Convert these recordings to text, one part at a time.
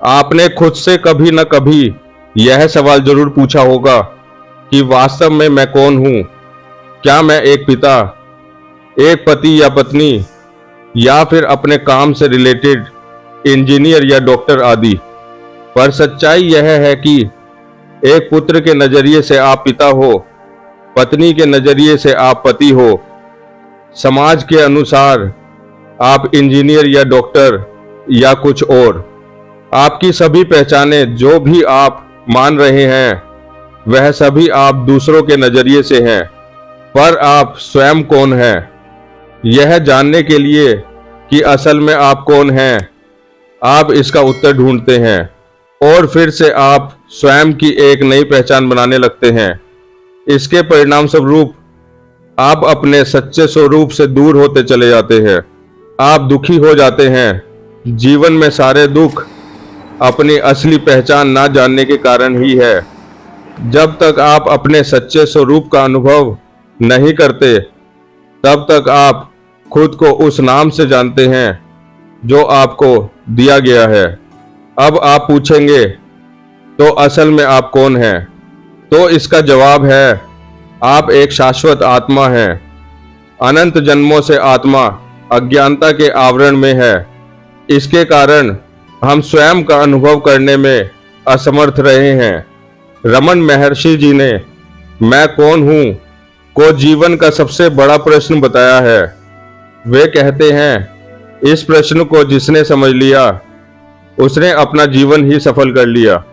आपने खुद से कभी न कभी यह सवाल जरूर पूछा होगा कि वास्तव में मैं कौन हूँ। क्या मैं एक पिता, एक पति या पत्नी, या फिर अपने काम से रिलेटेड इंजीनियर या डॉक्टर आदि। पर सच्चाई यह है कि एक पुत्र के नजरिए से आप पिता हो, पत्नी के नजरिए से आप पति हो, समाज के अनुसार आप इंजीनियर या डॉक्टर या कुछ और। आपकी सभी पहचानें जो भी आप मान रहे हैं वह सभी आप दूसरों के नजरिए से हैं। पर आप स्वयं कौन हैं? यह जानने के लिए कि असल में आप कौन हैं, आप इसका उत्तर ढूंढते हैं और फिर से आप स्वयं की एक नई पहचान बनाने लगते हैं। इसके परिणाम स्वरूप आप अपने सच्चे स्वरूप से दूर होते चले जाते हैं। आप दुखी हो जाते हैं। जीवन में सारे दुख अपनी असली पहचान ना जानने के कारण ही है। जब तक आप अपने सच्चे स्वरूप का अनुभव नहीं करते तब तक आप खुद को उस नाम से जानते हैं जो आपको दिया गया है। अब आप पूछेंगे तो असल में आप कौन हैं? तो इसका जवाब है आप एक शाश्वत आत्मा हैं। अनंत जन्मों से आत्मा अज्ञानता के आवरण में है। इसके कारण हम स्वयं का अनुभव करने में असमर्थ रहे हैं। रमन महर्षि जी ने मैं कौन हूँ को जीवन का सबसे बड़ा प्रश्न बताया है। वे कहते हैं इस प्रश्न को जिसने समझ लिया उसने अपना जीवन ही सफल कर लिया।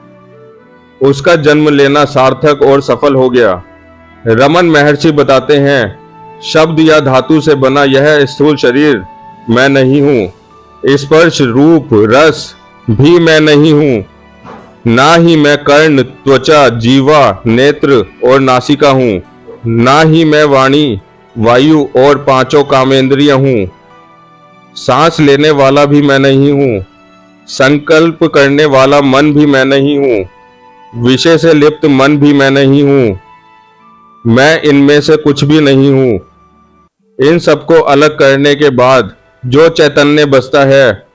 उसका जन्म लेना सार्थक और सफल हो गया। रमन महर्षि बताते हैं शब्द या धातु से बना यह स्थूल शरीर मैं नहीं हूँ। स्पर्श, रूप, रस भी मैं नहीं हूँ। ना ही मैं कर्ण, त्वचा, जीवा, नेत्र और नासिका हूँ। ना ही मैं वाणी, वायु और पांचों कामेंद्रिय हूँ। सांस लेने वाला भी मैं नहीं हूँ। संकल्प करने वाला मन भी मैं नहीं हूँ। विषय से लिप्त मन भी मैं नहीं हूँ। मैं इनमें से कुछ भी नहीं हूँ। इन सबको अलग करने के बाद जो चैतन्य बचता है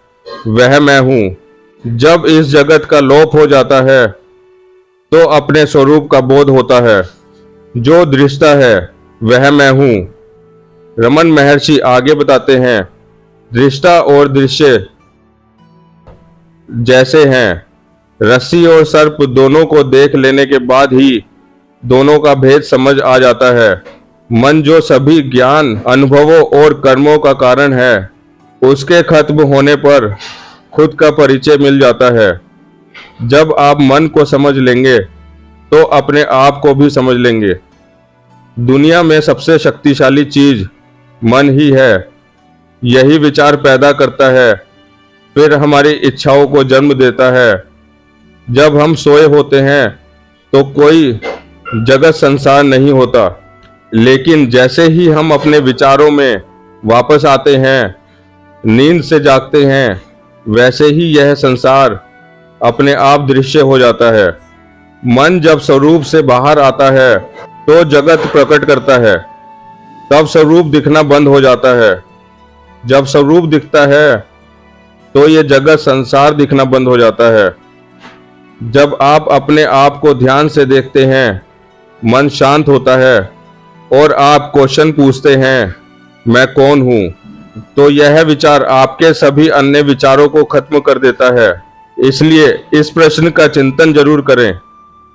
वह मैं हूँ। जब इस जगत का लोप हो जाता है तो अपने स्वरूप का बोध होता है। जो दृष्टा है वह मैं हूँ। रमन महर्षि आगे बताते हैं दृष्टा और दृश्य जैसे हैं। रस्सी और सर्प दोनों को देख लेने के बाद ही दोनों का भेद समझ आ जाता है। मन जो सभी ज्ञान, अनुभवों और कर्मों का कारण है, उसके खत्म होने पर खुद का परिचय मिल जाता है। जब आप मन को समझ लेंगे तो अपने आप को भी समझ लेंगे। दुनिया में सबसे शक्तिशाली चीज मन ही है। यही विचार पैदा करता है, फिर हमारी इच्छाओं को जन्म देता है। जब हम सोए होते हैं तो कोई जगत संसार नहीं होता, लेकिन जैसे ही हम अपने विचारों में वापस आते हैं, नींद से जागते हैं, वैसे ही यह संसार अपने आप दृश्य हो जाता है। मन जब स्वरूप से बाहर आता है तो जगत प्रकट करता है। तब स्वरूप दिखना बंद हो जाता है। जब स्वरूप दिखता है तो ये जगत संसार दिखना बंद हो जाता है। जब आप अपने आप को ध्यान से देखते हैं, मन शांत होता है और आप क्वेश्चन पूछते हैं मैं कौन हूँ, तो यह विचार आपके सभी अन्य विचारों को खत्म कर देता है। इसलिए इस प्रश्न का चिंतन जरूर करें।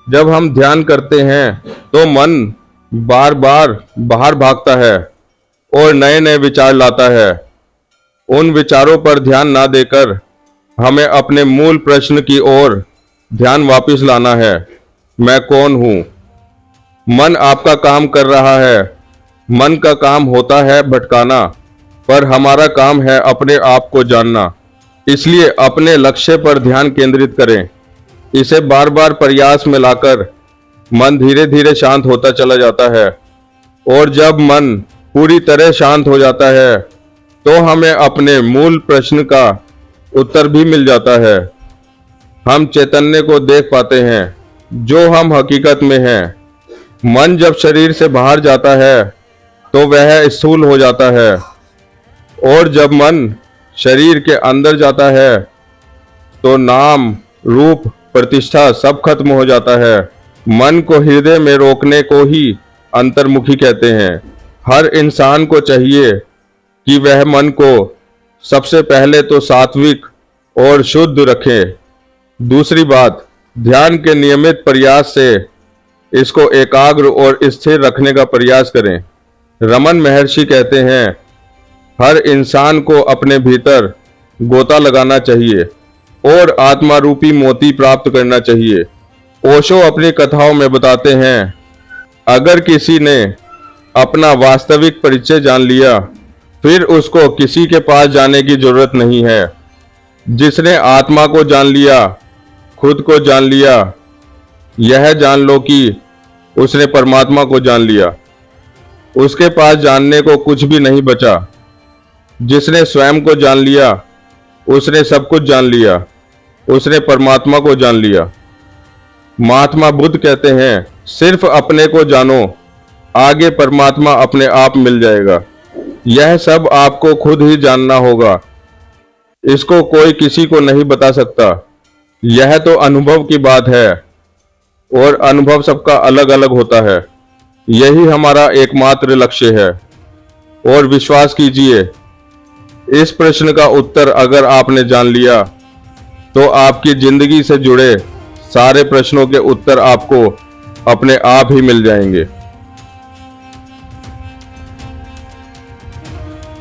जब हम ध्यान करते हैं तो मन बार बार बाहर भागता है और नए नए विचार लाता है। उन विचारों पर ध्यान ना देकर हमें अपने मूल प्रश्न की ओर ध्यान वापस लाना है, मैं कौन हूँ। मन आपका काम कर रहा है। मन का काम होता है भटकाना, पर हमारा काम है अपने आप को जानना। इसलिए अपने लक्ष्य पर ध्यान केंद्रित करें। इसे बार बार प्रयास में लाकर मन धीरे धीरे शांत होता चला जाता है, और जब मन पूरी तरह शांत हो जाता है तो हमें अपने मूल प्रश्न का उत्तर भी मिल जाता है। हम चैतन्य को देख पाते हैं जो हम हकीकत में हैं। मन जब शरीर से बाहर जाता है तो वह स्थूल हो जाता है, और जब मन शरीर के अंदर जाता है तो नाम, रूप, प्रतिष्ठा सब खत्म हो जाता है। मन को हृदय में रोकने को ही अंतर्मुखी कहते हैं। हर इंसान को चाहिए कि वह मन को सबसे पहले तो सात्विक और शुद्ध रखे। दूसरी बात, ध्यान के नियमित प्रयास से इसको एकाग्र और स्थिर रखने का प्रयास करें। रमन महर्षि कहते हैं, हर इंसान को अपने भीतर गोता लगाना चाहिए और आत्मा रूपी मोती प्राप्त करना चाहिए। ओशो अपनी कथाओं में बताते हैं, अगर किसी ने अपना वास्तविक परिचय जान लिया, फिर उसको किसी के पास जाने की जरूरत नहीं है। जिसने आत्मा को जान लिया, खुद को जान लिया, यह जान लो कि उसने परमात्मा को जान लिया। उसके पास जानने को कुछ भी नहीं बचा। जिसने स्वयं को जान लिया, उसने सब कुछ जान लिया, उसने परमात्मा को जान लिया। महात्मा बुद्ध कहते हैं, सिर्फ अपने को जानो, आगे परमात्मा अपने आप मिल जाएगा। यह सब आपको खुद ही जानना होगा, इसको कोई किसी को नहीं बता सकता। यह तो अनुभव की बात है और अनुभव सबका अलग अलग होता है। यही हमारा एकमात्र लक्ष्य है। और विश्वास कीजिए, इस प्रश्न का उत्तर अगर आपने जान लिया तो आपकी जिंदगी से जुड़े सारे प्रश्नों के उत्तर आपको अपने आप ही मिल जाएंगे।